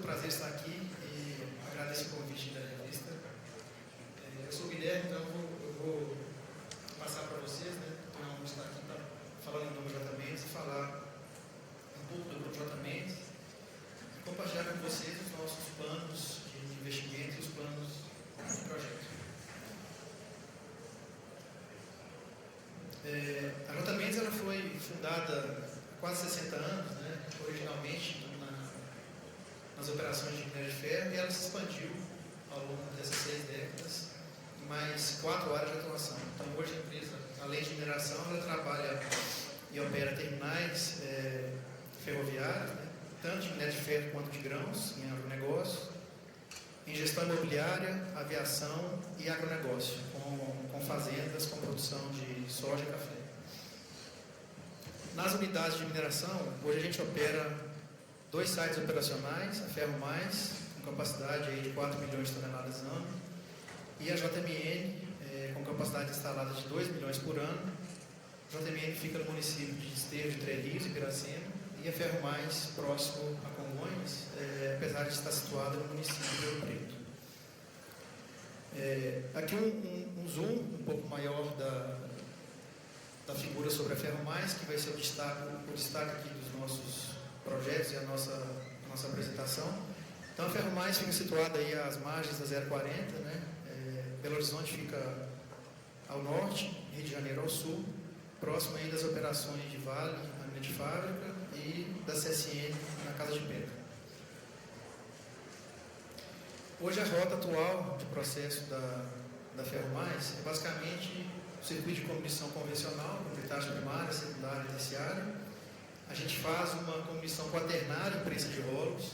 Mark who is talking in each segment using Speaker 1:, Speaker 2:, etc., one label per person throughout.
Speaker 1: um prazer estar aqui e agradeço o convite da revista. Eu sou o Guilherme, então eu vou passar para vocês, né? Então, eu vou estar aqui falando em nome do J. Mendes e falar um pouco do Grupo J. Mendes e compartilhar com vocês os nossos planos de investimento e os planos de projeto. A J. Mendes ela foi fundada há quase 60 anos, né? Originalmente nas operações de minério de ferro, e ela se expandiu ao longo dessas 6 décadas em mais 4 áreas de atuação. Então, hoje a empresa, além de mineração, ela trabalha e opera terminais ferroviários, né? Tanto de minério de ferro quanto de grãos, em agronegócio, em gestão imobiliária, aviação e agronegócio, com fazendas com produção de soja e café. Nas unidades de mineração, hoje a gente opera 2 sites operacionais, a Ferro Mais, com capacidade aí de 4 milhões de toneladas ano, e a JMN, com capacidade instalada de 2 milhões por ano. A JMN fica no município de Esteio de Três Rios, em Piracema, e a Ferro Mais, próximo a Congonhas, apesar de estar situada no município de Rio Preto. Aqui um zoom um pouco maior da figura sobre a Ferro Mais, que vai ser o destaque aqui dos nossos projetos e a nossa apresentação. Então, a Ferro Mais fica situada aí às margens da 040, né? Belo Horizonte fica ao norte, Rio de Janeiro ao sul, próximo aí das operações de Vale, na mina de fábrica, e da CSN na Casa de Pedra. Hoje a rota atual de processo da Ferro Mais é basicamente o circuito de comissão convencional, com gritagem primária, secundária e terciária. A gente faz uma comissão quaternária em prensa de rolos,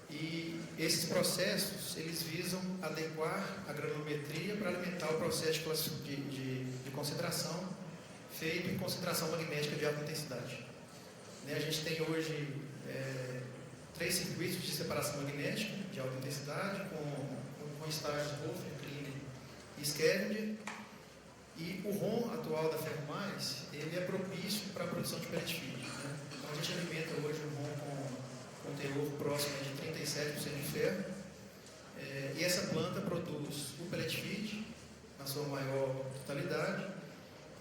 Speaker 1: e esses processos eles visam adequar a granulometria para alimentar o processo de concentração feito em concentração magnética de alta intensidade. A gente tem hoje 3 circuitos de separação magnética de alta intensidade com estágios Hofer, Kleene e Scavenger. E o ROM atual da Ferro Mais, ele é propício para a produção de pellet feed, né? Então a gente alimenta hoje o ROM com teor próximo de 37% de ferro, e essa planta produz o pellet feed na sua maior totalidade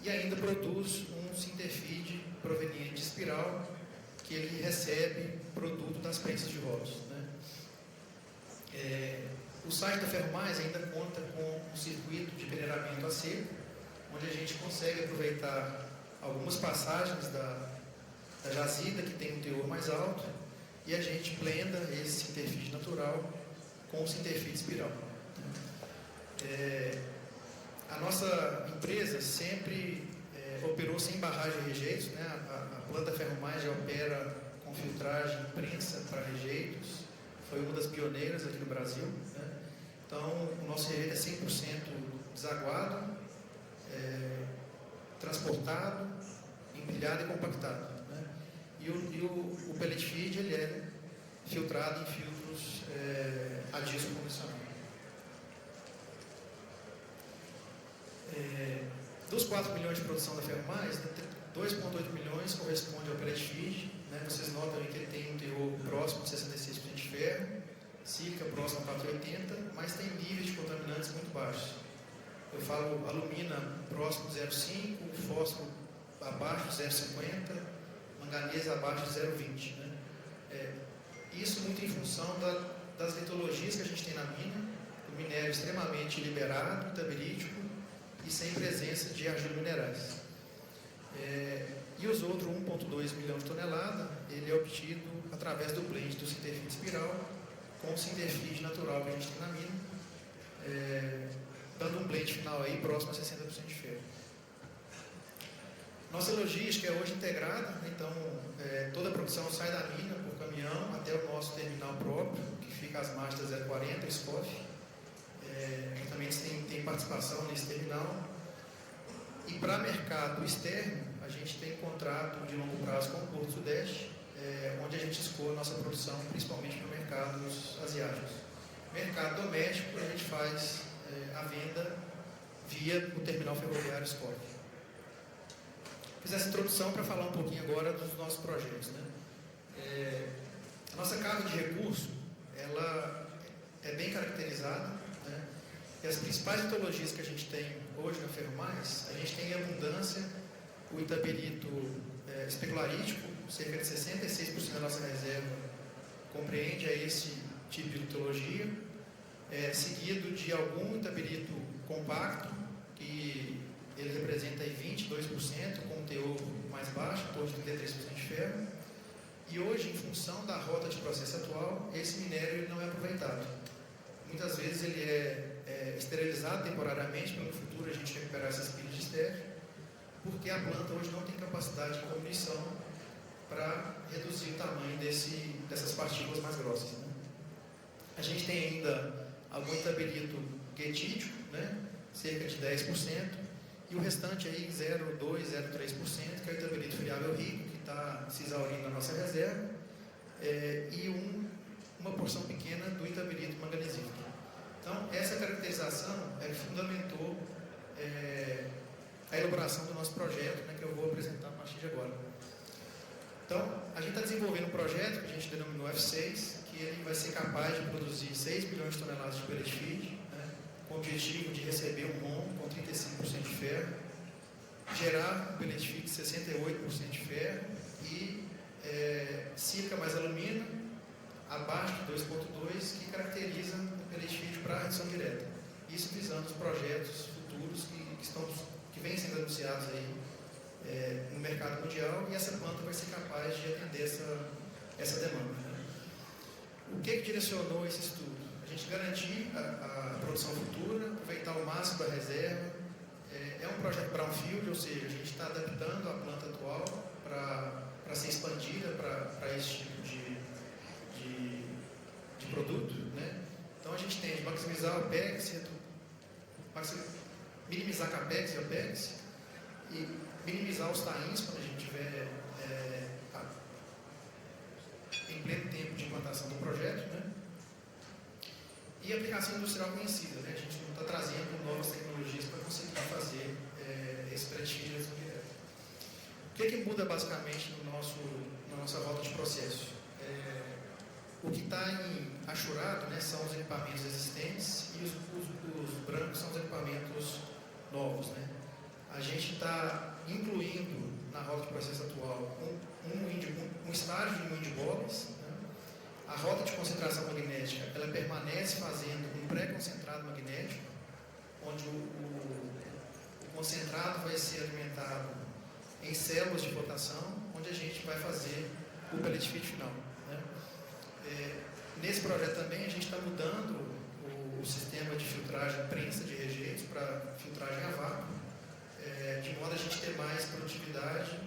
Speaker 1: e ainda produz um sinterfeed proveniente de espiral, que ele recebe produto das prensas de rolos, né? O site da Ferro Mais ainda conta com um circuito de peneiramento a seco, onde a gente consegue aproveitar algumas passagens da jazida, que tem um teor mais alto, e a gente blenda esse sinterfeed natural com o sinterfeed espiral. A nossa empresa sempre operou sem barragem de rejeitos, né? A planta Ferro Mais já opera com filtragem e prensa para rejeitos, foi uma das pioneiras aqui no Brasil, né? Então, o nosso rejeito é 100% desaguado, transportado, empilhado e compactado, né? E o pellet feed ele é filtrado em filtros a disco convencional. Dos 4 milhões de produção da Ferro Mais, 2,8 milhões corresponde ao pellet feed, né? Vocês notam aí que ele tem um teor próximo de 66% de ferro, sílica próximo a 4,80, mas tem níveis de contaminantes muito baixos. Eu falo alumina próximo de 0,5, fósforo abaixo de 0,50, manganês abaixo de 0,20, né? Isso muito em função das litologias que a gente tem na mina, o minério extremamente liberado, taberítico e sem presença de argila minerais. E os outros 1,2 milhão de toneladas, ele é obtido através do blend do sinterfeed espiral com o sinterfeed natural que a gente tem na mina, dando um blend final aí próximo a 60% de ferro. Nossa logística é hoje integrada, então toda a produção sai da mina por caminhão até o nosso terminal próprio, que fica às margens da 040, SCOF. Também tem participação nesse terminal. E para mercado externo, a gente tem contrato de longo prazo com o Porto Sudeste, onde a gente escoa a nossa produção, principalmente para mercados asiáticos. Mercado doméstico, a gente faz a venda via o terminal ferroviário SCOF. Fiz essa introdução para falar um pouquinho agora dos nossos projetos, né? A nossa carga de recurso, ela é bem caracterizada, né? E as principais metodologias que a gente tem hoje na Ferromais, a gente tem em abundância o itaberito especularítico, cerca de 66% da nossa reserva compreende esse tipo de litologia, seguido de algum itaberito compacto, que ele representa aí 22%, com um teor mais baixo, em torno de 33% de ferro. E hoje, em função da rota de processo atual, esse minério ele não é aproveitado. Muitas vezes ele é esterilizado temporariamente, para no futuro a gente recuperar essas pilhas de estéreo, porque a planta hoje não tem capacidade de compreensão para reduzir o tamanho dessas partículas mais grossas, né? A gente tem ainda algum itaberito guetídico, né? Cerca de 10%, e o restante aí 0,2%, 0,3%, que é o itaberito friável rico, que está se exaurindo na nossa reserva, e uma porção pequena do itaberito manganesífero. Então, essa caracterização é que fundamentou a elaboração do nosso projeto, né, que eu vou apresentar a partir de agora. Então, a gente está desenvolvendo um projeto que a gente denominou F6, que ele vai ser capaz de produzir 6 milhões de toneladas de pellet feed, né, com o objetivo de receber um ROM com 35% de ferro, gerar um pellet feed de 68% de ferro e sílica mais alumínio abaixo de 2,2, que caracteriza o pellet feed para redução direta. Isso visando os projetos futuros que vêm sendo anunciados aí no mercado mundial, e essa planta vai ser capaz de atender essa demanda, né? O que direcionou esse estudo? A gente garantir a produção futura, aproveitar o máximo da reserva. É um projeto brownfield, ou seja, a gente está adaptando a planta atual para ser expandida para esse tipo de produto, né? Então a gente tem de maximizar o OPEX, minimizar CAPEX e OPEX, e minimizar os tains quando a gente tiver em pleno tempo de implantação do projeto, né? E aplicação industrial conhecida, né? A gente não está trazendo novas tecnologias para conseguir fazer esse pré-feed de redução direta. O que muda basicamente na nossa rota de processo? O que está achurado, né, são os equipamentos existentes, e os brancos são os equipamentos novos, né? A gente está incluindo na rota de processo atual um estágio de moinho de bolas, né? A rota de concentração magnética ela permanece fazendo um pré-concentrado magnético, onde o concentrado vai ser alimentado em células de flotação, onde a gente vai fazer o pellet feed final, né? Nesse projeto também a gente está mudando o sistema de filtragem prensa de rejeitos para filtragem a vácuo, de modo a gente ter mais produtividade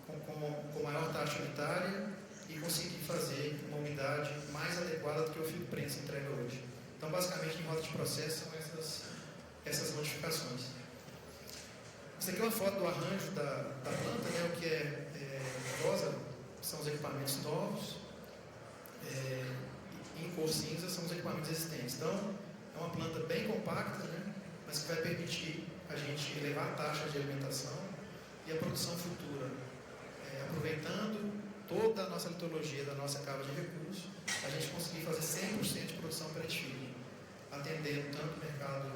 Speaker 1: com maior taxa unitária e conseguir fazer uma umidade mais adequada do que o filtro prensa entrega hoje. Então, basicamente, em rota de processo são essas modificações. Isso aqui é uma foto do arranjo da planta, né? O que é rosa são os equipamentos novos, e em cor cinza são os equipamentos existentes. Então, é uma planta bem compacta, né? Mas que vai permitir a gente elevar a taxa de alimentação e a produção futura, aproveitando toda a nossa litologia da nossa cava de recursos, a gente conseguir fazer 100% de produção pellet feed, atendendo tanto o mercado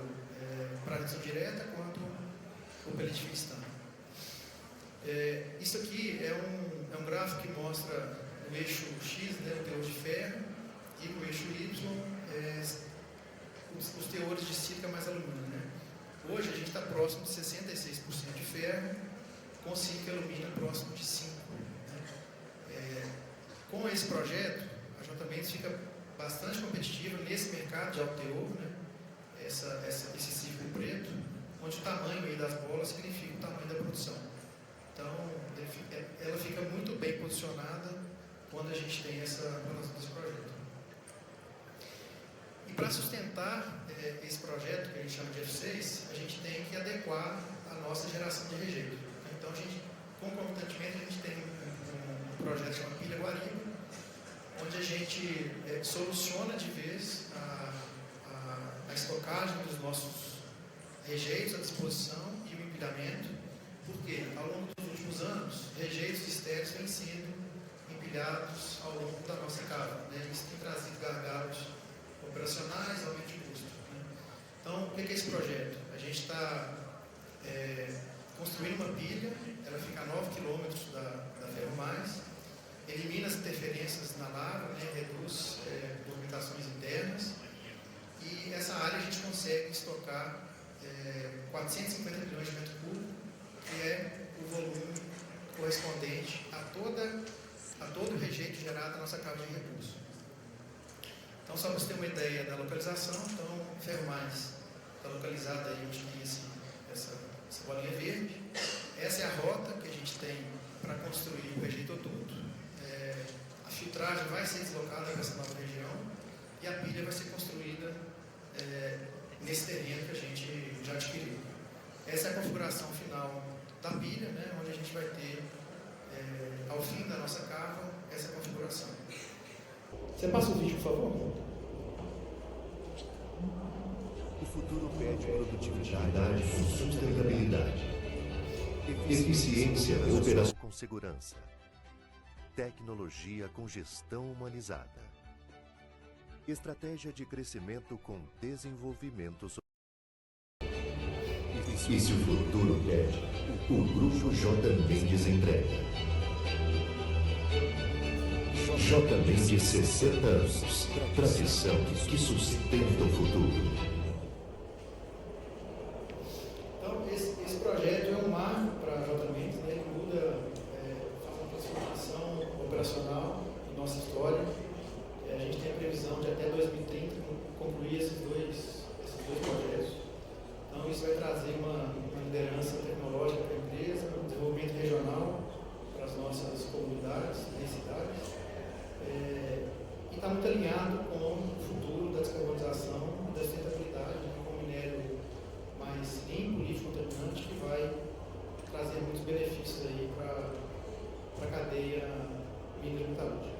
Speaker 1: para redução direta quanto o pellet feed standard. Isso aqui é um gráfico que mostra no eixo X, né, o teor de ferro, e no eixo Y os teores de sílica mais alumínio, né? Hoje a gente está próximo de 66% de ferro, com sílica e alumínio próximo de 5%. Né? Com esse projeto, a J. Mendes fica bastante competitiva nesse mercado de alto teor, né? Esse círculo preto, onde o tamanho aí das bolas significa o tamanho da produção. Então, ela fica muito bem posicionada quando a gente tem esse projeto. E para sustentar esse projeto, que a gente chama de F6, a gente tem que adequar a nossa geração de rejeito. Então, concomitantemente, a gente tem um projeto chamado Pilha Guariba, onde a gente soluciona de vez a estocagem dos nossos rejeitos à disposição e o empilhamento, porque ao longo dos últimos anos, rejeitos estéreis vêm sendo empilhados empilhados ao longo da nossa cava, né? Isso tem trazido gargalos operacionais, aumento de custo, né? Então, o que é esse projeto? A gente está construindo uma pilha, ela fica a 9 km da Ferromais, elimina as interferências na lava, né? Reduz movimentações internas, e essa área a gente consegue estocar 450 milhões de metros cúbicos, que é o volume correspondente a todo o rejeito gerado na nossa cava de repouso. Então, só para você ter uma ideia da localização, então, Ferromais está localizada aí onde tem essa bolinha verde. Essa é a rota que a gente tem para construir o rejeito duto. A filtragem vai ser deslocada para essa nova região e a pilha vai ser construída nesse terreno que a gente já adquiriu. Essa é a configuração final da pilha, né, onde a gente vai ter, ao fim da nossa cava, essa configuração. Você passa o vídeo, por favor?
Speaker 2: O futuro pede produtividade com sustentabilidade, eficiência operacional com segurança, tecnologia com gestão humanizada, estratégia de crescimento com desenvolvimento social. E se o futuro pede, o Grupo J. Mendes entrega. J. Mendes, 60 anos, tradição que sustenta o futuro.
Speaker 1: Então, esse projeto é um marco para a J. Mendes, né? Ele muda, faz uma transformação operacional em nossa história. A gente tem a previsão de até 2030 concluir esses dois projetos. Então, isso vai trazer uma liderança tecnológica para a empresa, um desenvolvimento regional para as nossas comunidades e cidades. E está muito alinhado com o futuro da descarbonização e da sustentabilidade, com um minério mais limpo, livre, contaminante, que vai trazer muitos benefícios aí para a cadeia mineiro-metalúrgica.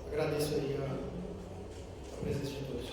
Speaker 1: Agradeço aí a presença de todos.